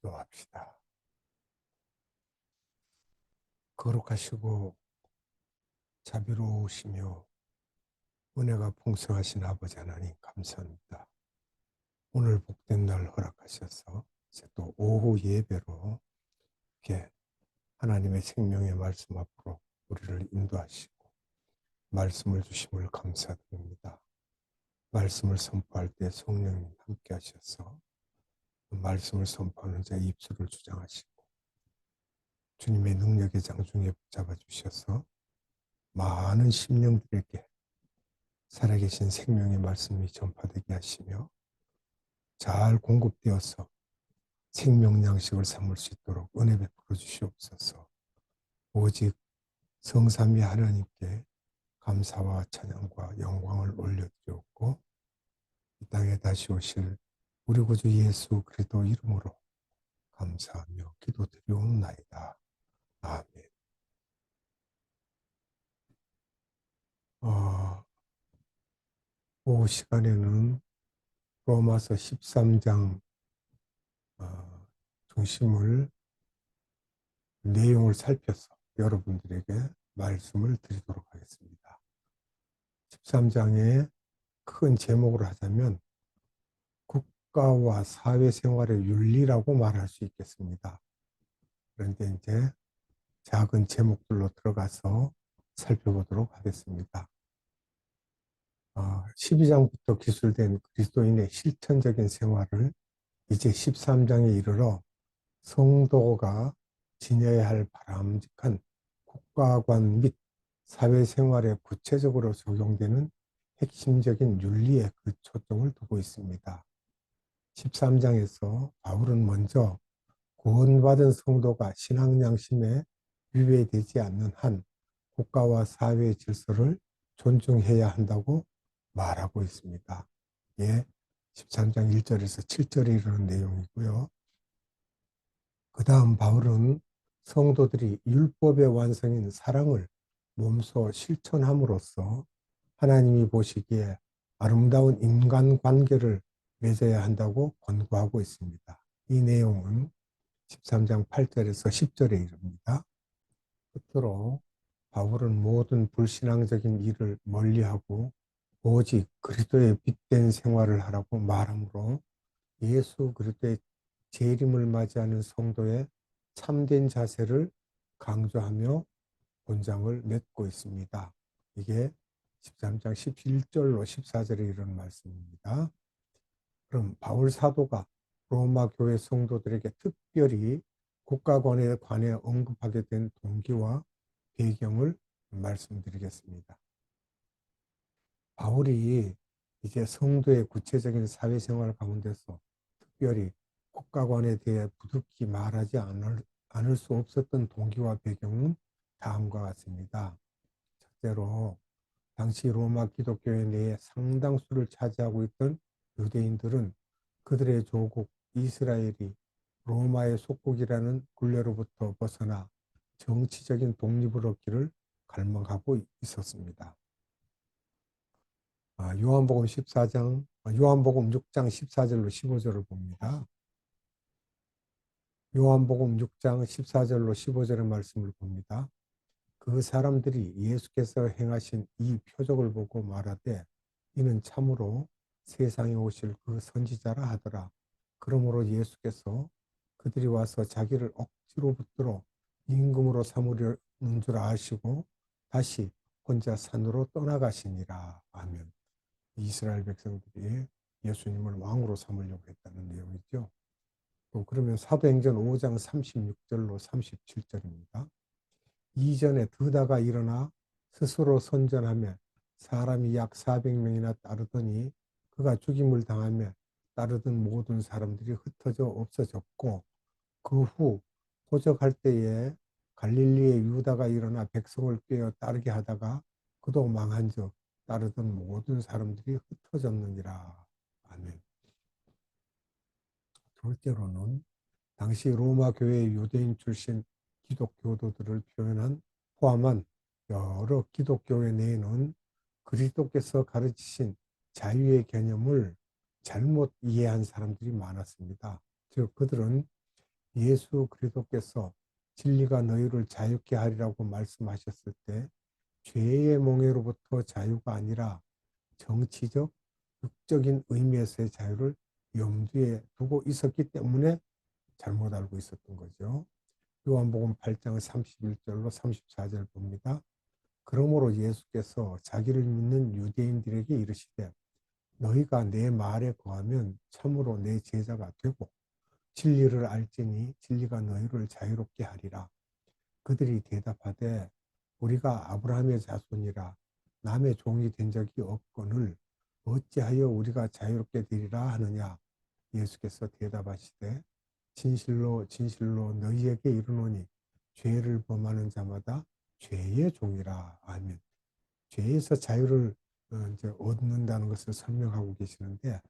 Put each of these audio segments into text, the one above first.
기도합시다. 거룩하시고 자비로우시며 은혜가 풍성하신 아버지 하나님 감사합니다. 오늘 복된 날 허락하셔서 이제 또 오후 예배로 이렇게 하나님의 생명의 말씀 앞으로 우리를 인도하시고 말씀을 주심을 감사드립니다. 말씀을 선포할 때 성령님 함께 하셔서 그 말씀을 선포하는 자의 입술을 주장하시고 주님의 능력의 장중에 붙잡아 주셔서 많은 심령들에게 살아계신 생명의 말씀이 전파되게 하시며 잘 공급되어서 생명 양식을 삼을 수 있도록 은혜 베풀어 주시옵소서. 오직 성삼위 하나님께 감사와 찬양과 영광을 올려드렸고 이 땅에 다시 오실 우리 구주 예수 그리스도 이름으로 감사하며 기도드리옵나이다. 아멘. 오후 시간에는 로마서 13장 중심을 내용을 살펴서 여러분들에게 말씀을 드리도록 하겠습니다. 13장의 큰 제목으로 하자면 국가와 사회생활의 윤리라고 말할 수 있겠습니다. 그런데 이제 작은 제목들로 들어가서 살펴보도록 하겠습니다. 12장부터 기술된 그리스도인의 실천적인 생활을 이제 13장에 이르러 성도가 지녀야 할 바람직한 국가관 및 사회생활에 구체적으로 적용되는 핵심적인 윤리에 그 초점을 두고 있습니다. 13장에서 바울은 먼저 구원받은 성도가 신앙 양심에 위배되지 않는 한 국가와 사회의 질서를 존중해야 한다고 말하고 있습니다. 예, 13장 1절에서 7절에 이르는 내용이고요. 그 다음 바울은 성도들이 율법의 완성인 사랑을 몸소 실천함으로써 하나님이 보시기에 아름다운 인간관계를 맺어야 한다고 권고하고 있습니다. 이 내용은 13장 8절에서 10절에 이릅니다. 끝으로 바울은 모든 불신앙적인 일을 멀리하고 오직 그리스도의 빛된 생활을 하라고 말하므로 예수 그리스도의 재림을 맞이하는 성도의 참된 자세를 강조하며 본장을 맺고 있습니다. 이게 13장 11절로 14절에 이런 말씀입니다. 그럼 바울 사도가 로마 교회 성도들에게 특별히 국가관에 관해 언급하게 된 동기와 배경을 말씀드리겠습니다. 바울이 이제 성도의 구체적인 사회생활 가운데서 특별히 국가관에 대해 부득이 말하지 않을 수 없었던 동기와 배경은 다음과 같습니다. 첫째로 당시 로마 기독교회 내에 상당수를 차지하고 있던 유대인들은 그들의 조국 이스라엘이 로마의 속국이라는 굴레로부터 벗어나 정치적인 독립을 얻기를 갈망하고 있었습니다. 요한복음 6장 14절로 15절을 봅니다. 요한복음 6장 14절로 15절의 말씀을 봅니다. 그 사람들이 예수께서 행하신 이 표적을 보고 말하되 이는 참으로 세상에 오실 그 선지자라 하더라. 그러므로 예수께서 그들이 와서 자기를 억지로 붙들어 임금으로 삼으려는 줄 아시고 다시 혼자 산으로 떠나가시니라. 아멘. 이스라엘 백성들이 예수님을 왕으로 삼으려고 했다는 내용이죠. 또 그러면 사도행전 5장 36절로 37절입니다. 이전에 드다가 일어나 스스로 선전하며 사람이 약 400명이나 따르더니 그가 죽임을 당하며 따르던 모든 사람들이 흩어져 없어졌고 그 후 도적할 때에 갈릴리의 유다가 일어나 백성을 꿰어 따르게 하다가 그도 망한즉 따르던 모든 사람들이 흩어졌느니라. 아멘. 둘째로는 당시 로마 교회의 유대인 출신 기독교도들을 포함한 여러 기독교회 내에는 그리스도께서 가르치신 자유의 개념을 잘못 이해한 사람들이 많았습니다. 즉 그들은 예수 그리스도께서 진리가 너희를 자유케 하리라고 말씀하셨을 때 죄의 몽해로부터 자유가 아니라 정치적, 육적인 의미에서의 자유를 염두에 두고 있었기 때문에 잘못 알고 있었던 거죠. 요한복음 8장 31절로 34절 봅니다. 그러므로 예수께서 자기를 믿는 유대인들에게 이르시되 너희가 내 말에 거하면 참으로 내 제자가 되고 진리를 알지니 진리가 너희를 자유롭게 하리라. 그들이 대답하되 우리가 아브라함의 자손이라 남의 종이 된 적이 없거늘 어찌하여 우리가 자유롭게 되리라 하느냐. 예수께서 대답하시되 진실로 진실로 너희에게 이르노니 죄를 범하는 자마다 죄의 종이라. 아멘. 죄에서 자유를 이제 얻는다는 것을 설명하고 계시는데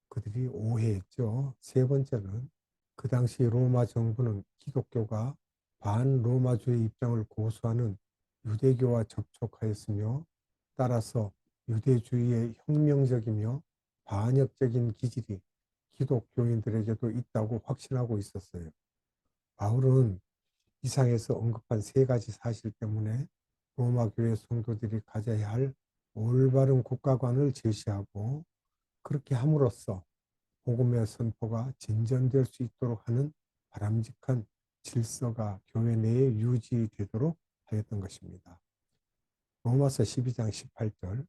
그들이 오해했죠. 세 번째는 그 당시 로마 정부는 기독교가 반로마주의 입장을 고수하는 유대교와 접촉하였으며 따라서 유대주의의 혁명적이며 반역적인 기질이 기독교인들에게도 있다고 확신하고 있었어요. 바울은 이상에서 언급한 세 가지 사실 때문에 로마 교회 성도들이 가져야 할 올바른 국가관을 제시하고 그렇게 함으로써 복음의 선포가 진전될 수 있도록 하는 바람직한 질서가 교회 내에 유지되도록 하였던 것입니다. 로마서 12장 18절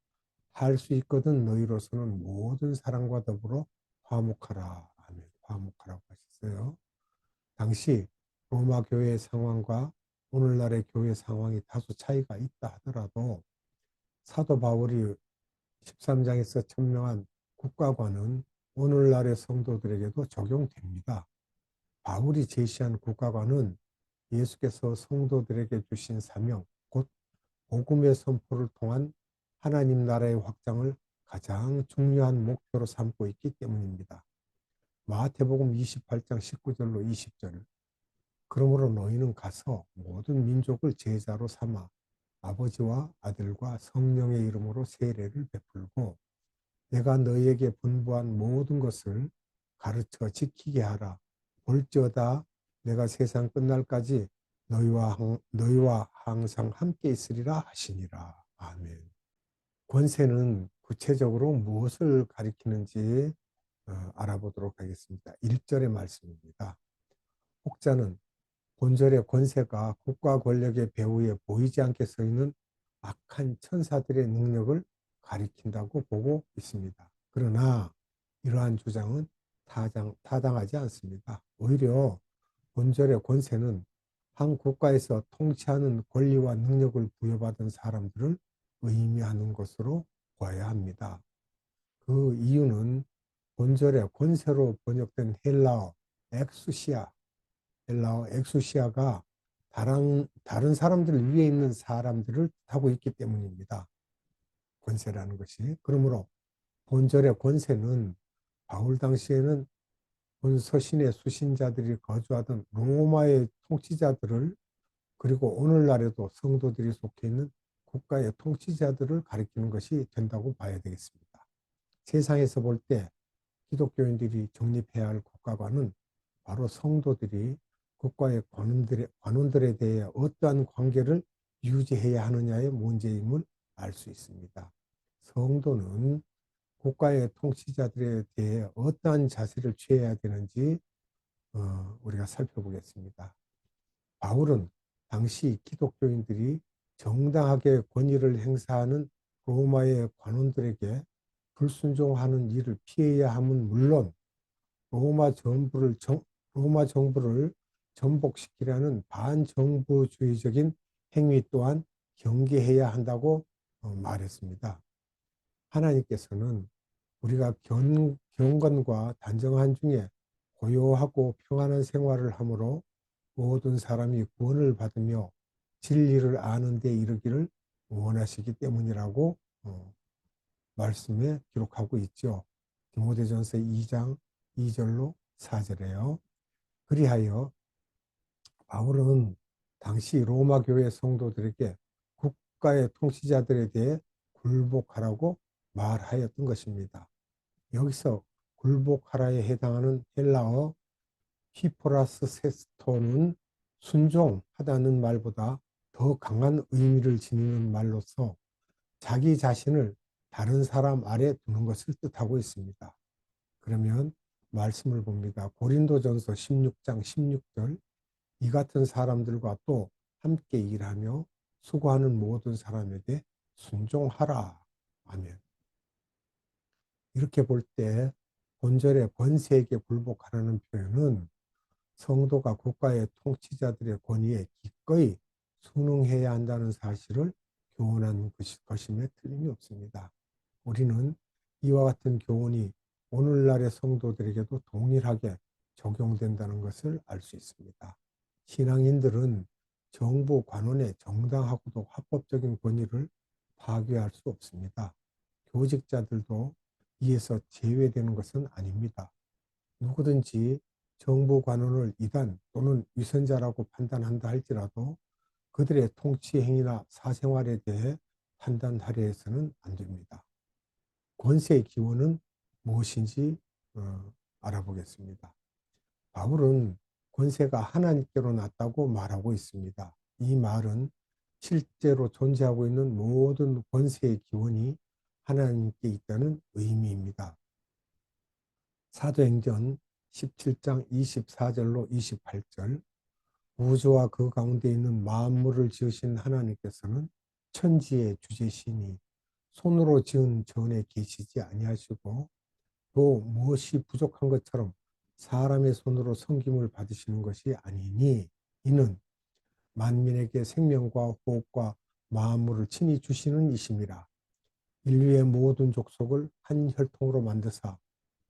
할 수 있거든 너희로서는 모든 사람과 더불어 화목하라. 아멘. 화목하라고 하셨어요. 당시 로마 교회 상황과 오늘날의 교회 상황이 다소 차이가 있다 하더라도 사도 바울이 13장에서 천명한 국가관은 오늘날의 성도들에게도 적용됩니다. 바울이 제시한 국가관은 예수께서 성도들에게 주신 사명, 곧 복음의 선포를 통한 하나님 나라의 확장을 가장 중요한 목표로 삼고 있기 때문입니다. 마태복음 28장 19절로 20절 그러므로 너희는 가서 모든 민족을 제자로 삼아 아버지와 아들과 성령의 이름으로 세례를 베풀고 내가 너희에게 분부한 모든 것을 가르쳐 지키게 하라. 볼지어다 내가 세상 끝날까지 너희와 항상 함께 있으리라 하시니라. 아멘. 권세는 구체적으로 무엇을 가리키는지 알아보도록 하겠습니다. 1절의 말씀입니다. 혹자는 본절의 권세가 국가 권력의 배후에 보이지 않게 서 있는 악한 천사들의 능력을 가리킨다고 보고 있습니다. 그러나 이러한 주장은 타당하지 않습니다. 오히려 본절의 권세는 한 국가에서 통치하는 권리와 능력을 부여받은 사람들을 의미하는 것으로 봐야 합니다. 그 이유는 본절의 권세로 번역된 헬라어 엑수시아가 다른 사람들 위에 있는 사람들을 뜻하고 있기 때문입니다. 권세라는 것이. 그러므로 본절의 권세는 바울 당시에는 본서신의 수신자들이 거주하던 로마의 통치자들을 그리고 오늘날에도 성도들이 속해 있는 국가의 통치자들을 가리키는 것이 된다고 봐야 되겠습니다. 세상에서 볼 때 기독교인들이 정립해야 할 국가관은 바로 성도들이 국가의 관원들에 대해 어떠한 관계를 유지해야 하느냐의 문제임을 알 수 있습니다. 성도는 국가의 통치자들에 대해 어떠한 자세를 취해야 되는지 우리가 살펴보겠습니다. 바울은 당시 기독교인들이 정당하게 권위를 행사하는 로마의 관원들에게 불순종하는 일을 피해야 함은 물론 로마 정부를 전복시키려는 반정부주의적인 행위 또한 경계해야 한다고 말했습니다. 하나님께서는 우리가 경건과 단정한 중에 고요하고 평안한 생활을 함으로 모든 사람이 구원을 받으며 진리를 아는 데 이르기를 원하시기 때문이라고 말씀에 기록하고 있죠. 디모데전서 2장 2절로 4절에요. 그리하여 바울은 당시 로마 교회 성도들에게 국가의 통치자들에 대해 굴복하라고 말하였던 것입니다. 여기서 굴복하라에 해당하는 헬라어 히포라스 세스토는 순종하다는 말보다 더 강한 의미를 지니는 말로서 자기 자신을 다른 사람 아래 두는 것을 뜻하고 있습니다. 그러면 말씀을 봅니다. 고린도전서 16장 16절, 이 같은 사람들과 또 함께 일하며 수고하는 모든 사람에게 순종하라. 아멘. 이렇게 볼 때 본절의 권세에게 굴복하라는 표현은 성도가 국가의 통치자들의 권위에 기꺼이 순응해야 한다는 사실을 교훈한 것임에 틀림이 없습니다. 우리는 이와 같은 교훈이 오늘날의 성도들에게도 동일하게 적용된다는 것을 알 수 있습니다. 신앙인들은 정부 관원의 정당하고도 합법적인 권위를 파괴할 수 없습니다. 교직자들도 이에서 제외되는 것은 아닙니다. 누구든지 정부 관원을 이단 또는 위선자라고 판단한다 할지라도 그들의 통치 행위나 사생활에 대해 판단하려 해서는 안 됩니다. 권세의 기원은 무엇인지 알아보겠습니다. 바울은 권세가 하나님께로 났다고 말하고 있습니다. 이 말은 실제로 존재하고 있는 모든 권세의 기원이 하나님께 있다는 의미입니다. 사도행전 17장 24절로 28절, 우주와 그 가운데 있는 만물을 지으신 하나님께서는 천지의 주제시니 손으로 지은 전에 계시지 아니하시고 또 무엇이 부족한 것처럼 사람의 손으로 섬김을 받으시는 것이 아니니 이는 만민에게 생명과 호흡과 만물을 친히 주시는 이심이라. 인류의 모든 족속을 한 혈통으로 만드사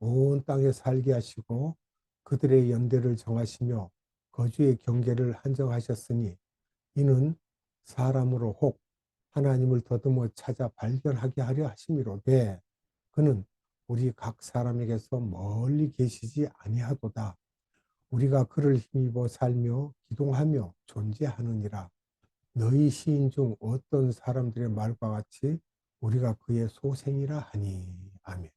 온 땅에 살게 하시고 그들의 연대를 정하시며 거주의 경계를 한정하셨으니 이는 사람으로 혹 하나님을 더듬어 찾아 발견하게 하려 하심이로되 그는 우리 각 사람에게서 멀리 계시지 아니하도다. 우리가 그를 힘입어 살며 기동하며 존재하느니라. 너희 시인 중 어떤 사람들의 말과 같이 우리가 그의 소생이라 하니. 아멘.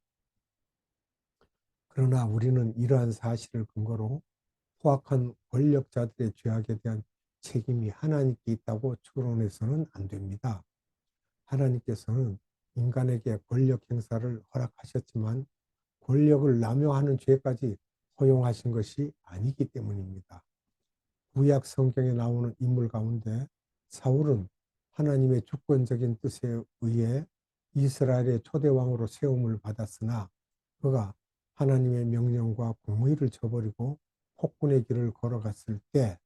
그러나 우리는 이러한 사실을 근거로 포악한 권력자들의 죄악에 대한 책임이 하나님께 있다고 추론해서는 안 됩니다. 하나님께서는 인간에게 권력 행사를 허락하셨지만 권력을 남용하는 죄까지 허용하신 것이 아니기 때문입니다. 구약 성경에 나오는 인물 가운데 사울은 하나님의 주권적인 뜻에 의해 이스라엘의 초대왕으로 세움을 받았으나 그가 하나님의 명령과 공의를 저버리고 폭군의 길을 걸어갔을 때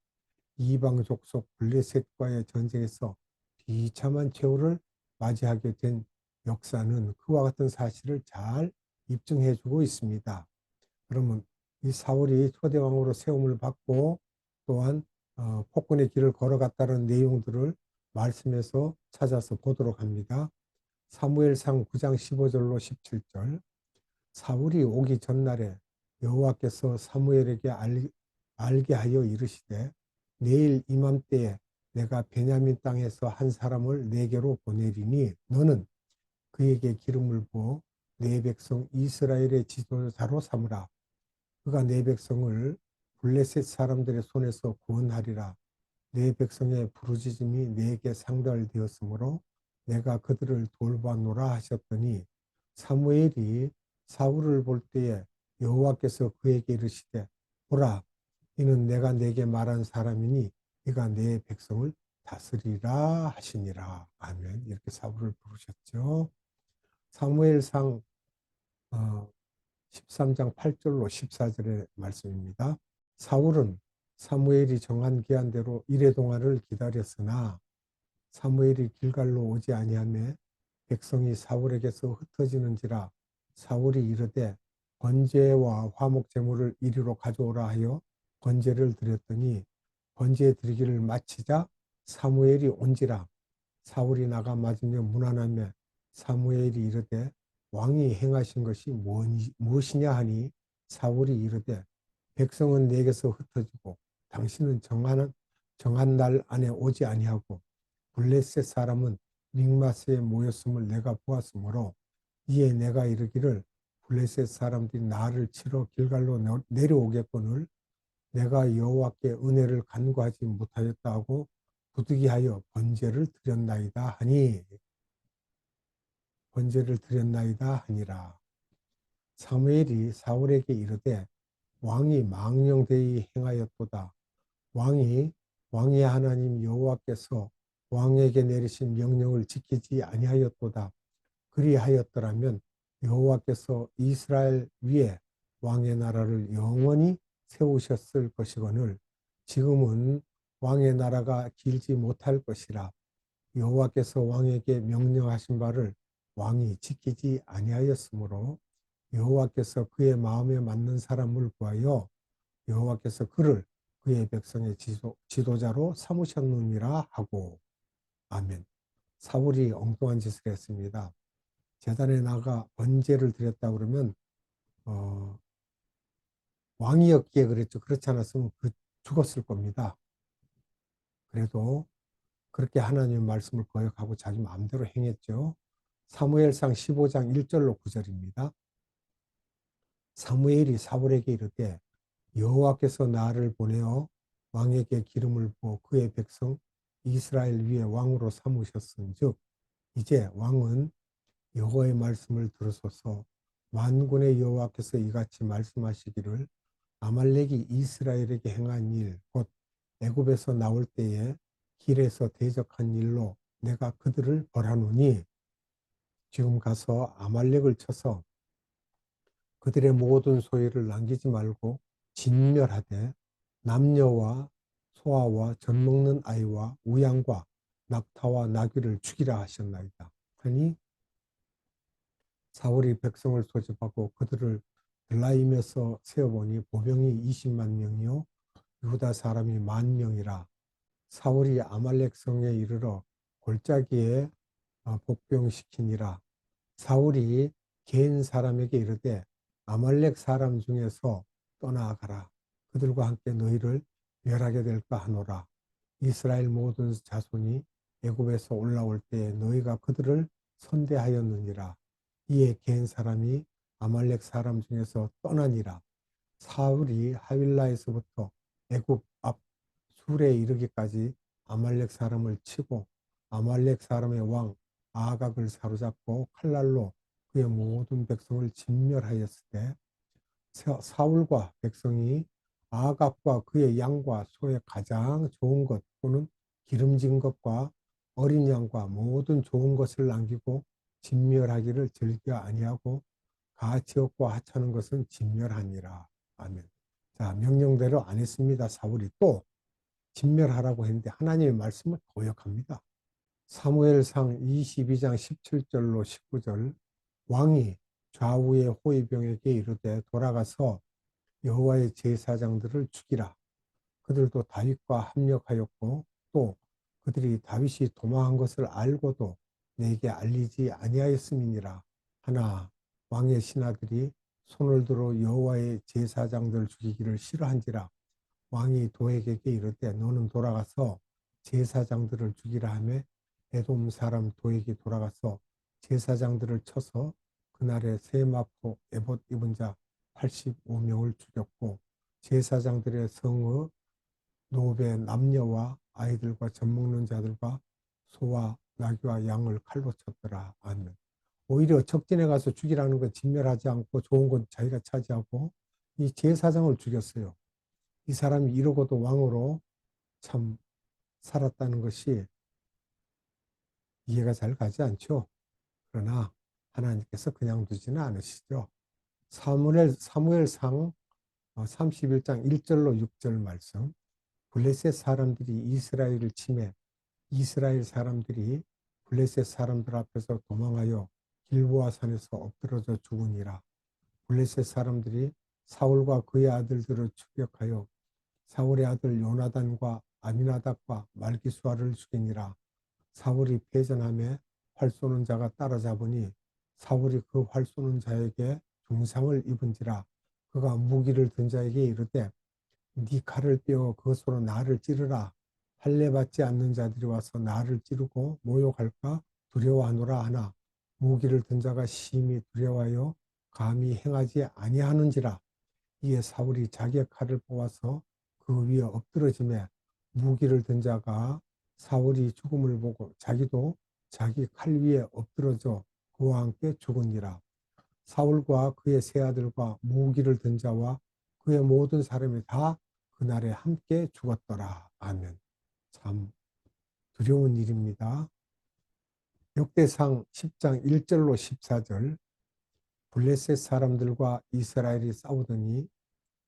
이방 족속 블레셋과의 전쟁에서 비참한 최후를 맞이하게 된 역사는 그와 같은 사실을 잘 입증해 주고 있습니다. 그러면 이 사울이 초대왕으로 세움을 받고 또한 폭군의 길을 걸어갔다는 내용들을 말씀에서 찾아서 보도록 합니다. 사무엘상 9장 15절로 17절, 사울이 오기 전날에 여호와께서 사무엘에게 알게 하여 이르시되 내일 이맘때에 내가 베냐민 땅에서 한 사람을 내게로 보내리니 너는 그에게 기름을 부어 내 백성 이스라엘의 지도자로 삼으라. 그가 내 백성을 블레셋 사람들의 손에서 구원하리라. 내 백성의 부르짖음이 내게 상달되었으므로 내가 그들을 돌봐노라 하셨더니 사무엘이 사울을 볼 때에 여호와께서 그에게 이르시되 보라 이는 내가 내게 말한 사람이니 네가 내 백성을 다스리라 하시니라. 아멘. 이렇게 사울을 부르셨죠. 사무엘상 13장 8절로 14절의 말씀입니다. 사울은 사무엘이 정한 기한대로 이레 동안을 기다렸으나 사무엘이 길갈로 오지 아니하매 백성이 사울에게서 흩어지는지라 사울이 이르되 번제와 화목 제물을 이리로 가져오라 하여 번제를 드렸더니 번제 드리기를 마치자 사무엘이 온지라 사울이 나가 맞으며 문안하며 사무엘이 이르되 왕이 행하신 것이 무엇이냐 하니 사울이 이르되 백성은 내게서 흩어지고 당신은 정한 날 안에 오지 아니하고 블레셋 사람은 믹마스에 모였음을 내가 보았으므로 이에 내가 이르기를 블레셋 사람들이 나를 치러 길갈로 내려오겠거늘 내가 여호와께 은혜를 간구하지 못하였다 하고 부득이하여 번제를 드렸나이다 하니 번제를 드렸나이다 하니라. 사무엘이 사울에게 이르되 왕이 망령되이 행하였도다. 왕의 하나님 여호와께서 왕에게 내리신 명령을 지키지 아니하였도다. 그리하였더라면 여호와께서 이스라엘 위에 왕의 나라를 영원히 세우셨을 것이거늘 지금은 왕의 나라가 길지 못할 것이라. 여호와께서 왕에게 명령하신 바를 왕이 지키지 아니하였으므로 여호와께서 그의 마음에 맞는 사람을 구하여 여호와께서 그를 그의 백성의 지도자로 삼으셨느니라 하고. 아멘. 사울이 엉뚱한 짓을 했습니다. 제단에 나가 번제를 드렸다 그러면 왕이었기에 그랬죠. 그렇지 않았으면 죽었을 겁니다. 그래도 그렇게 하나님의 말씀을 거역하고 자기 마음대로 행했죠. 사무엘상 15장 1절로 9절입니다. 사무엘이 사울에게 이르되 여호와께서 나를 보내어 왕에게 기름을 부어 그의 백성 이스라엘 위에 왕으로 삼으셨은즉 이제 왕은 여호와의 말씀을 들으소서. 만군의 여호와께서 이같이 말씀하시기를 아말렉이 이스라엘에게 행한 일 곧 애굽에서 나올 때에 길에서 대적한 일로 내가 그들을 벌하노니 지금 가서 아말렉을 쳐서 그들의 모든 소유를 남기지 말고 진멸하되 남녀와 소아와 젖먹는 아이와 우양과 낙타와 나귀를 죽이라 하셨나이다 하니 사울이 백성을 소집하고 그들을 들라임에서 세어보니 보병이 20만 명이요 유다 사람이 10,000명이라. 사울이 아말렉 성에 이르러 골짜기에 복병시키니라. 사울이 개인 사람에게 이르되 아말렉 사람 중에서 떠나가라. 그들과 함께 너희를 멸하게 될까 하노라. 이스라엘 모든 자손이 애굽에서 올라올 때에 너희가 그들을 선대하였느니라. 이에 개인 사람이 아말렉 사람 중에서 떠나니라. 사울이 하윌라에서부터 애굽 앞 술에 이르기까지 아말렉 사람을 치고 아말렉 사람의 왕 아각을 사로잡고 칼날로 그의 모든 백성을 진멸하였을 때 사울과 백성이 아각과 그의 양과 소의 가장 좋은 것 또는 기름진 것과 어린 양과 모든 좋은 것을 남기고 진멸하기를 즐겨 아니하고 가치없고 하찮은 것은 진멸하니라. 아멘. 자, 명령대로 안 했습니다. 사울이 또 진멸하라고 했는데 하나님의 말씀을 거역합니다. 사무엘상 22장 17절로 19절 왕이 좌우의 호위병에게 이르되 돌아가서 여호와의 제사장들을 죽이라. 그들도 다윗과 합력하였고 또 그들이 다윗이 도망한 것을 알고도 내게 알리지 아니하였음이니라. 하나 왕의 신하들이 손을 들어 여호와의 제사장들 죽이기를 싫어한지라. 왕이 도액에게 이르되 너는 돌아가서 제사장들을 죽이라 하매 에돔 사람 도액이 돌아가서 제사장들을 쳐서 그날에 세마포 에봇 입은 자 85명을 죽였고 제사장들의 성의 노배 남녀와 아이들과 젖먹는 자들과 소와 나귀와 양을 칼로 쳤더라. 아멘. 오히려 적진에 가서 죽이라는 건 진멸하지 않고 좋은 건 자기가 차지하고 이 제사장을 죽였어요. 이 사람이 이러고도 왕으로 참 살았다는 것이 이해가 잘 가지 않죠. 그러나 하나님께서 그냥 두지는 않으시죠. 사무엘상 31장 1절로 6절 말씀. 블레셋 사람들이 이스라엘을 침해 이스라엘 사람들이 블레셋 사람들 앞에서 도망하여 길보아 산에서 엎드러져 죽으니라. 블레셋 사람들이 사울과 그의 아들들을 추격하여 사울의 아들 요나단과 아미나답과 말기수아를 죽이니라. 사울이 패전함에 활 쏘는 자가 따라잡으니 사울이 그 활 쏘는 자에게 중상을 입은지라. 그가 무기를 든 자에게 이르되 네 칼을 빼어 그것으로 나를 찌르라. 할례 받지 않는 자들이 와서 나를 찌르고 모욕할까 두려워하노라 하나 무기를 든 자가 심히 두려워하여 감히 행하지 아니하는지라. 이에 사울이 자기의 칼을 뽑아서 그 위에 엎드러짐에 무기를 든 자가 사울이 죽음을 보고 자기도 자기 칼 위에 엎드러져 그와 함께 죽으니라. 사울과 그의 세 아들과 무기를 든 자와 그의 모든 사람이 다 그날에 함께 죽었더라. 아멘. 참 두려운 일입니다. 역대상 10장 1절로 14절. 블레셋 사람들과 이스라엘이 싸우더니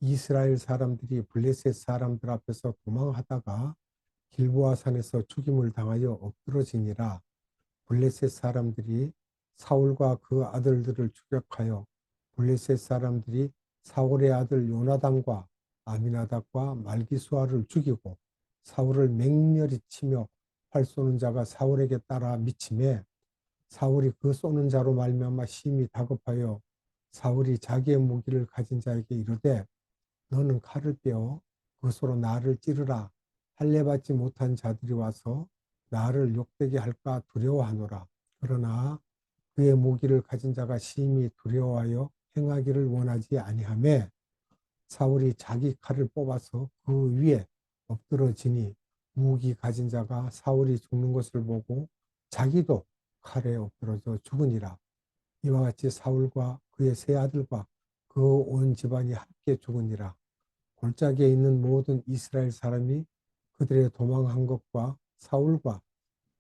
이스라엘 사람들이 블레셋 사람들 앞에서 도망하다가 길보아 산에서 죽임을 당하여 엎드러지니라. 블레셋 사람들이 사울과 그 아들들을 추격하여 블레셋 사람들이 사울의 아들 요나단과 아미나답과 말기수아를 죽이고 사울을 맹렬히 치며 활 쏘는 자가 사울에게 따라 미치매 사울이 그 쏘는 자로 말미암아 심히 다급하여 사울이 자기의 무기를 가진 자에게 이르되 너는 칼을 빼어 그것으로 나를 찌르라. 할례 받지 못한 자들이 와서 나를 욕되게 할까 두려워하노라. 그러나 그의 무기를 가진 자가 심히 두려워하여 행하기를 원하지 아니하매 사울이 자기 칼을 뽑아서 그 위에 엎드러지니 무기 가진 자가 사울이 죽는 것을 보고 자기도 칼에 엎드러져 죽으니라. 이와 같이 사울과 그의 세 아들과 그 온 집안이 함께 죽으니라. 골짜기에 있는 모든 이스라엘 사람이 그들의 도망한 것과 사울과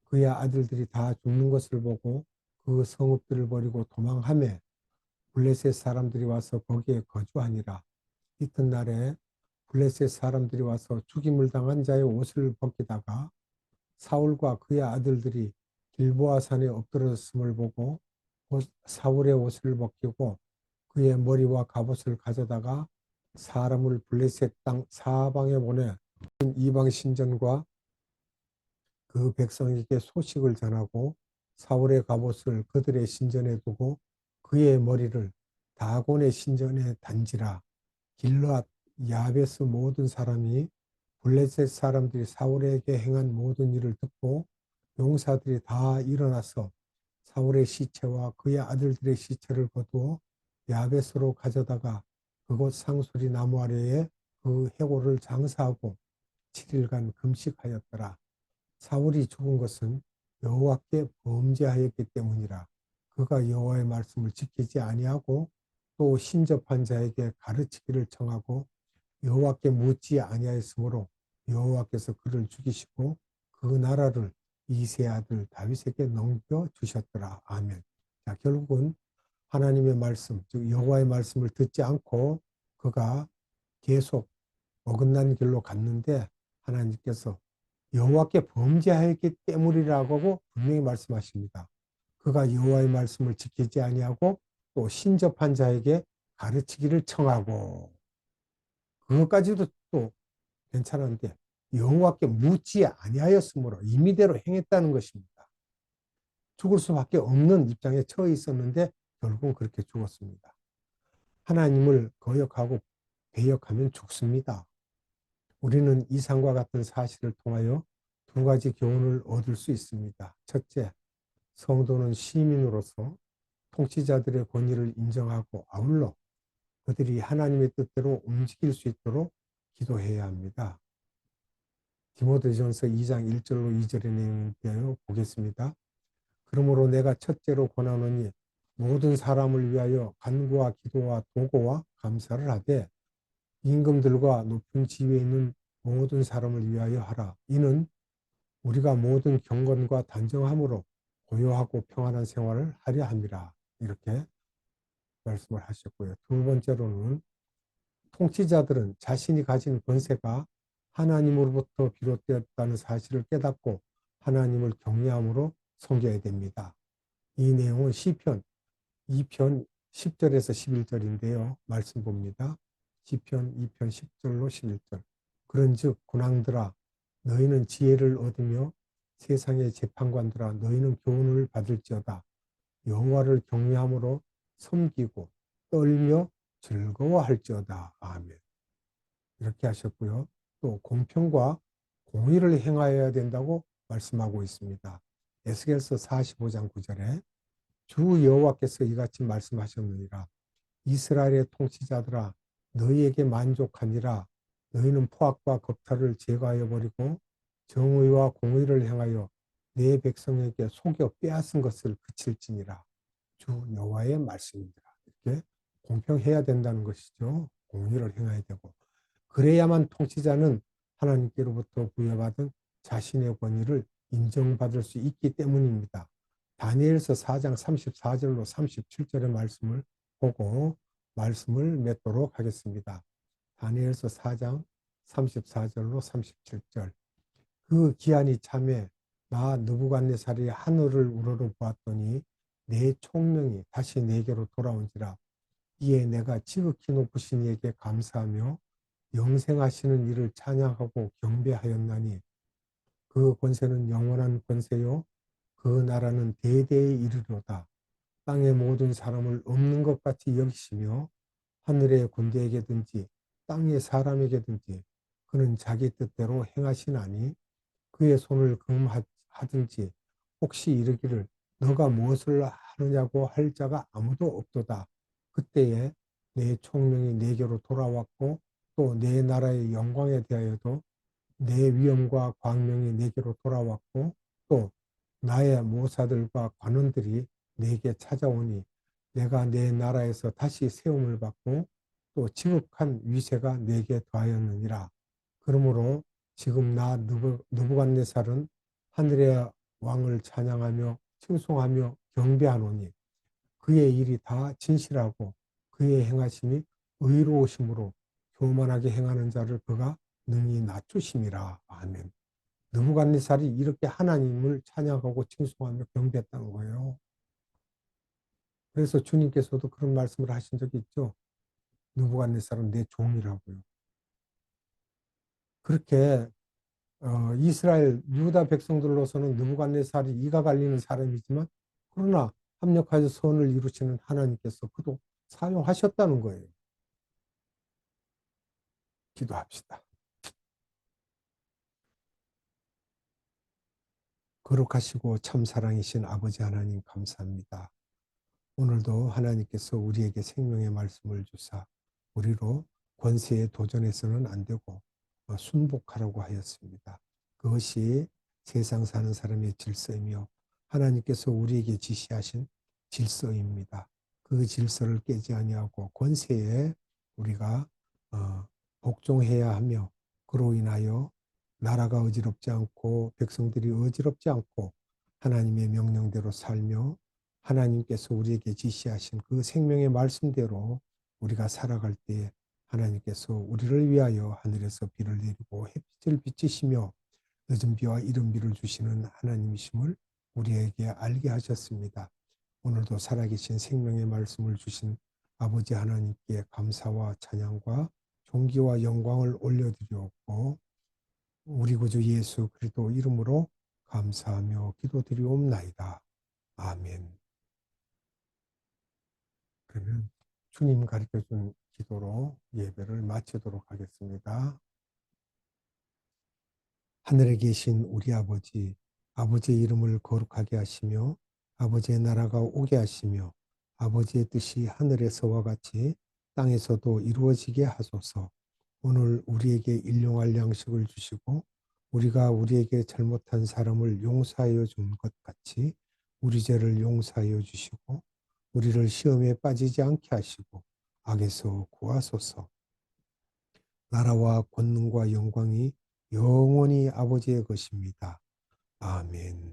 그의 아들들이 다 죽는 것을 보고 그 성읍들을 버리고 도망하며 블레셋 사람들이 와서 거기에 거주하니라. 이튿날에 블레셋 사람들이 와서 죽임을 당한 자의 옷을 벗기다가 사울과 그의 아들들이 길보아 산에 엎드러졌음을 보고 사울의 옷을 벗기고 그의 머리와 갑옷을 가져다가 사람을 블레셋 땅 사방에 보내 이방 신전과 그 백성에게 소식을 전하고 사울의 갑옷을 그들의 신전에 두고 그의 머리를 다곤의 신전에 단지라. 길르앗 야베스 모든 사람이 블레셋 사람들이 사울에게 행한 모든 일을 듣고 용사들이 다 일어나서 사울의 시체와 그의 아들들의 시체를 거두어 야베스로 가져다가 그곳 상수리 나무 아래에 그 해골을 장사하고 7일간 금식하였더라. 사울이 죽은 것은 여호와께 범죄하였기 때문이라. 그가 여호와의 말씀을 지키지 아니하고 또 신접한 자에게 가르치기를 청하고 여호와께 묻지 아니하였으므로 여호와께서 그를 죽이시고 그 나라를 이세 아들 다윗에게 넘겨주셨더라. 아멘. 자, 결국은 하나님의 말씀, 즉 여호와의 말씀을 듣지 않고 그가 계속 어긋난 길로 갔는데 하나님께서 여호와께 범죄하였기 때문이라고 분명히 말씀하십니다. 그가 여호와의 말씀을 지키지 아니하고 또 신접한 자에게 가르치기를 청하고 그것까지도 또 괜찮은데 여호와께 묻지 아니하였으므로 임의대로 행했다는 것입니다. 죽을 수밖에 없는 입장에 처해 있었는데 결국은 그렇게 죽었습니다. 하나님을 거역하고 배역하면 죽습니다. 우리는 이상과 같은 사실을 통하여 두 가지 교훈을 얻을 수 있습니다. 첫째, 성도는 시민으로서 통치자들의 권위를 인정하고 아울러 그들이 하나님의 뜻대로 움직일 수 있도록 기도해야 합니다. 디모데전서 2장 1절로 2절의 내용을 보겠습니다. 그러므로 내가 첫째로 권하노니 모든 사람을 위하여 간구와 기도와 도고와 감사를 하되 임금들과 높은 지위에 있는 모든 사람을 위하여 하라. 이는 우리가 모든 경건과 단정함으로 고요하고 평안한 생활을 하려 함이라. 이렇게 말씀을 하셨고요. 두 번째로는 통치자들은 자신이 가진 권세가 하나님으로부터 비롯되었다는 사실을 깨닫고 하나님을 경외함으로 섬겨야 됩니다. 이 내용은 시편 2편 10절에서 11절인데요. 말씀 봅니다. 시편 2편 10절로 11절. 그런즉 군왕들아 너희는 지혜를 얻으며 세상의 재판관들아 너희는 교훈을 받을지어다. 여호와를 경외함으로 섬기고 떨며 즐거워할지어다. 아멘. 이렇게 하셨고요. 또 공평과 공의를 행하여야 된다고 말씀하고 있습니다. 에스겔서 45장 9절에 주 여호와께서 이같이 말씀하셨느니라. 이스라엘의 통치자들아 너희에게 만족하니라. 너희는 포악과 겁탈을 제거하여 버리고 정의와 공의를 행하여 내 백성에게 속여 빼앗은 것을 그칠지니라. 주 여호와의 말씀입니다. 이렇게 공평해야 된다는 것이죠. 공의를 행해야 되고 그래야만 통치자는 하나님께로부터 부여받은 자신의 권위를 인정받을 수 있기 때문입니다. 다니엘서 4장 34절로 37절의 말씀을 보고 말씀을 맺도록 하겠습니다. 다니엘서 4장 34절로 37절. 그 기한이 참에 나 느부갓네살이 하늘을 우러러 보았더니 내 총명이 다시 내게로 돌아온지라. 이에 내가 지극히 높으신 이에게 감사하며 영생하시는 이를 찬양하고 경배하였나니 그 권세는 영원한 권세요 그 나라는 대대에 이르리로다. 땅의 모든 사람을 없는 것 같이 여기시며 하늘의 군대에게든지 땅의 사람에게든지 그는 자기 뜻대로 행하시나니 그의 손을 금하든지 혹시 이르기를 너가 무엇을 하느냐고 할 자가 아무도 없도다. 그때에 내 총명이 내게로 돌아왔고 또 내 나라의 영광에 대하여도 내 위엄과 광명이 내게로 돌아왔고 또 나의 모사들과 관원들이 내게 찾아오니 내가 내 나라에서 다시 세움을 받고 또 지극한 위세가 내게 더하였느니라. 그러므로 지금 나 느부갓네살은 하늘의 왕을 찬양하며 칭송하며 경배하노니 그의 일이 다 진실하고 그의 행하심이 의로우심으로 교만하게 행하는 자를 그가 능히 낮추심이라. 아멘. 느부갓네살이 이렇게 하나님을 찬양하고 칭송하며 경배했다는 거예요. 그래서 주님께서도 그런 말씀을 하신 적이 있죠. 느부갓네살은 내 종이라고요. 그렇게 이스라엘 유다 백성들로서는 느부갓네살이 이가 갈리는 사람이지만 그러나 합력하여 선을 이루시는 하나님께서 그도 사용하셨다는 거예요. 기도합시다. 거룩하시고 참 사랑이신 아버지 하나님 감사합니다. 오늘도 하나님께서 우리에게 생명의 말씀을 주사 우리로 권세에 도전해서는 안 되고 순복하라고 하였습니다. 그것이 세상 사는 사람의 질서이며 하나님께서 우리에게 지시하신 질서입니다. 그 질서를 깨지 아니하고 권세에 우리가 복종해야 하며 그로 인하여 나라가 어지럽지 않고 백성들이 어지럽지 않고 하나님의 명령대로 살며 하나님께서 우리에게 지시하신 그 생명의 말씀대로 우리가 살아갈 때에 하나님께서 우리를 위하여 하늘에서 비를 내리고 햇빛을 비치시며 늦은 비와 이른 비를 주시는 하나님이심을 우리에게 알게 하셨습니다. 오늘도 살아계신 생명의 말씀을 주신 아버지 하나님께 감사와 찬양과 존귀와 영광을 올려드리옵고 우리 구주 예수 그리스도 이름으로 감사하며 기도드리옵나이다. 아멘. 그러면 주님 가르쳐준 기도로 예배를 마치도록 하겠습니다. 하늘에 계신 우리 아버지, 아버지의 이름을 거룩하게 하시며 아버지의 나라가 오게 하시며 아버지의 뜻이 하늘에서와 같이 땅에서도 이루어지게 하소서. 오늘 우리에게 일용할 양식을 주시고 우리가 우리에게 잘못한 사람을 용서하여 준 것 같이 우리 죄를 용서하여 주시고 우리를 시험에 빠지지 않게 하시고 악에서 구하소서. 나라와 권능과 영광이 영원히 아버지의 것입니다. 아멘.